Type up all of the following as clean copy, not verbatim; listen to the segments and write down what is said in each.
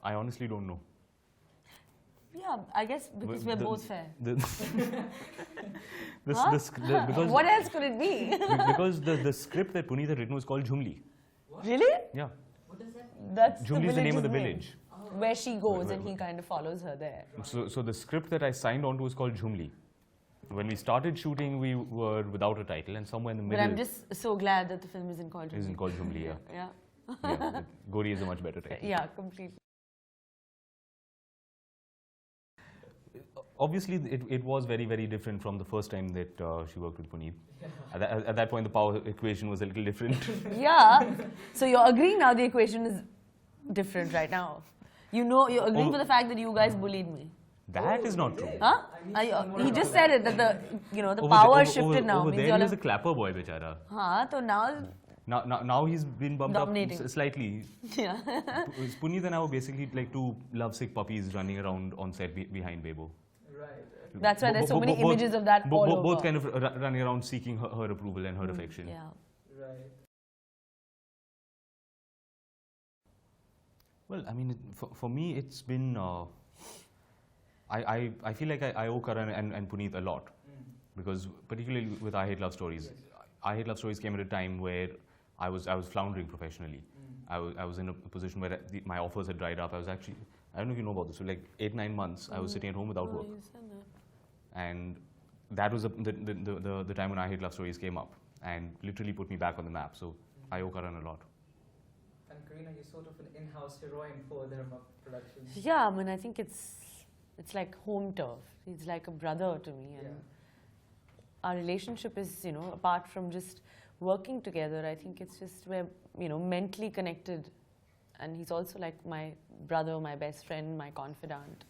I honestly don't know. Yeah, I guess because we're both fair. Because what else could it be? because the script that Punit had written was called Jhumli. What? Really? Yeah. What does that mean? That's Jhumli is the name of the village. Where she goes and he kind of follows her there. So the script that I signed on to was called Jhumli. When we started shooting, we were without a title, and somewhere in the middle. But I'm just so glad that the film isn't called Jhumli. Isn't called Jhumli, yeah. Yeah. Yeah. GORI is a much better title. Yeah, completely. Obviously, it was very, very different from the first time that she worked with Punit. At that point, the power equation was a little different. Yeah. So you're agreeing now the equation is different right now. You know, you're agreeing for the fact that you guys bullied me. That is not true. Huh? He just said it, that the power shifted now. Over there, he was a clapper boy, bechara. Huh, so Now he's been bumped dominating. Up slightly. Yeah. Punit and I were basically like two lovesick puppies running around on set behind Bebo. Right. That's why there's so many images of that all over. Both kind of running around seeking her approval and her affection. Yeah. Right. Well, I mean, for me, it's been. I feel like I owe Karan and Punit a lot, because particularly with I Hate Love Stories, I Hate Love Stories came at a time where I was floundering professionally. I was in a position where my offers had dried up. I was actually, I don't know if you know about this, so like 8-9 months I was sitting at home without work, and that was the time when I Hate Love Stories came up and literally put me back on the map. So I owe Karan a lot. And Kareena, you're sort of an in-house heroine for their productions. Yeah, I mean, I think it's like home turf. He's like a brother to me, and our relationship is, you know, apart from just working together, I think it's just we're, you know, mentally connected, and he's also like my brother, my best friend, my confidant.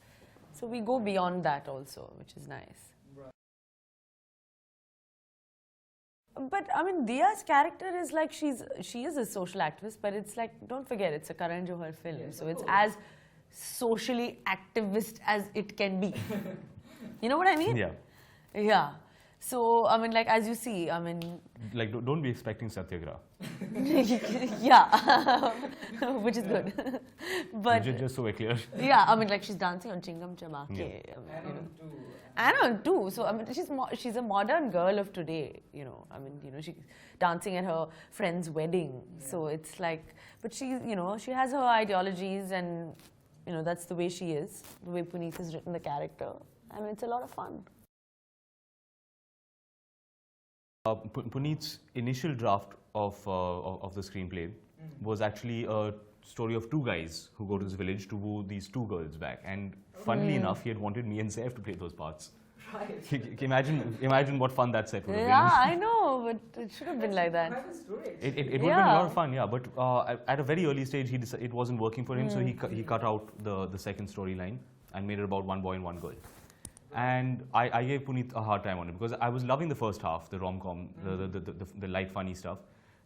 So we go beyond that also, which is nice. Right. But I mean, Dia's character is like she is a social activist, but it's like, don't forget, it's a Karan Johar film, yes, so it's as socially activist as it can be. You know what I mean? Yeah. Yeah. So, I mean, like, as you see, I mean... Like, don't be expecting Satyagraha. Yeah. Which is good. But... Just so we're clear. Yeah, I mean, like, she's dancing on Chingam Chabake. Yeah. And on too. So, I mean, she's a modern girl of today, you know. I mean, you know, she's dancing at her friend's wedding. Yeah. So, it's like... But she, you know, she has her ideologies, and, you know, that's the way she is. The way Punit has written the character. I mean, it's a lot of fun. Punit's initial draft of the screenplay was actually a story of two guys who go to this village to woo these two girls back. And funnily enough, he had wanted me and Saif to play those parts. Right. Imagine what fun that set would have been. Yeah, I know, but it should have been like that. It would have been a lot of fun, yeah. But at a very early stage, it wasn't working for him, so he cut out the second storyline and made it about one boy and one girl. And I gave Punit a hard time on it because I was loving the first half, the rom-com, the light, funny stuff.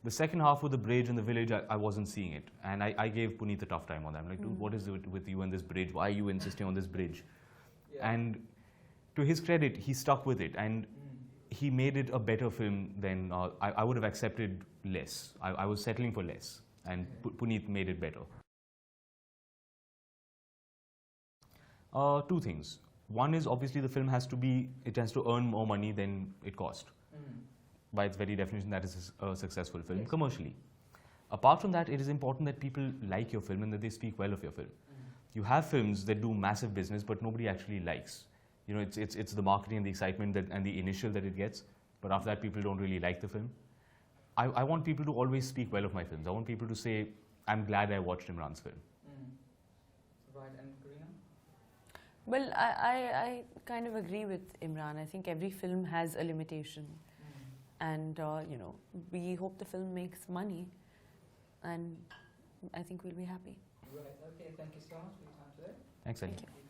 The second half with the bridge and the village, I wasn't seeing it. And I gave Punit a tough time on that. I'm like, dude, what is it with you and this bridge? Why are you insisting on this bridge? Yeah. And to his credit, he stuck with it. And he made it a better film than I would have accepted less. I was settling for less. And Punit made it better. Two things. One is obviously the film has to earn more money than it cost. By its very definition, that is a successful film commercially. Apart from that, it is important that people like your film and that they speak well of your film. You have films that do massive business, but nobody actually likes. You know, it's the marketing and the excitement and the initial that it gets, but after that, people don't really like the film. I want people to always speak well of my films. I want people to say, I'm glad I watched Imran's film. Right, and Kareena? Well, I kind of agree with Imran. I think every film has a limitation. And, you know, we hope the film makes money. And I think we'll be happy. Right, okay, thank you so much for your time today. Thanks, Ali. Thank you.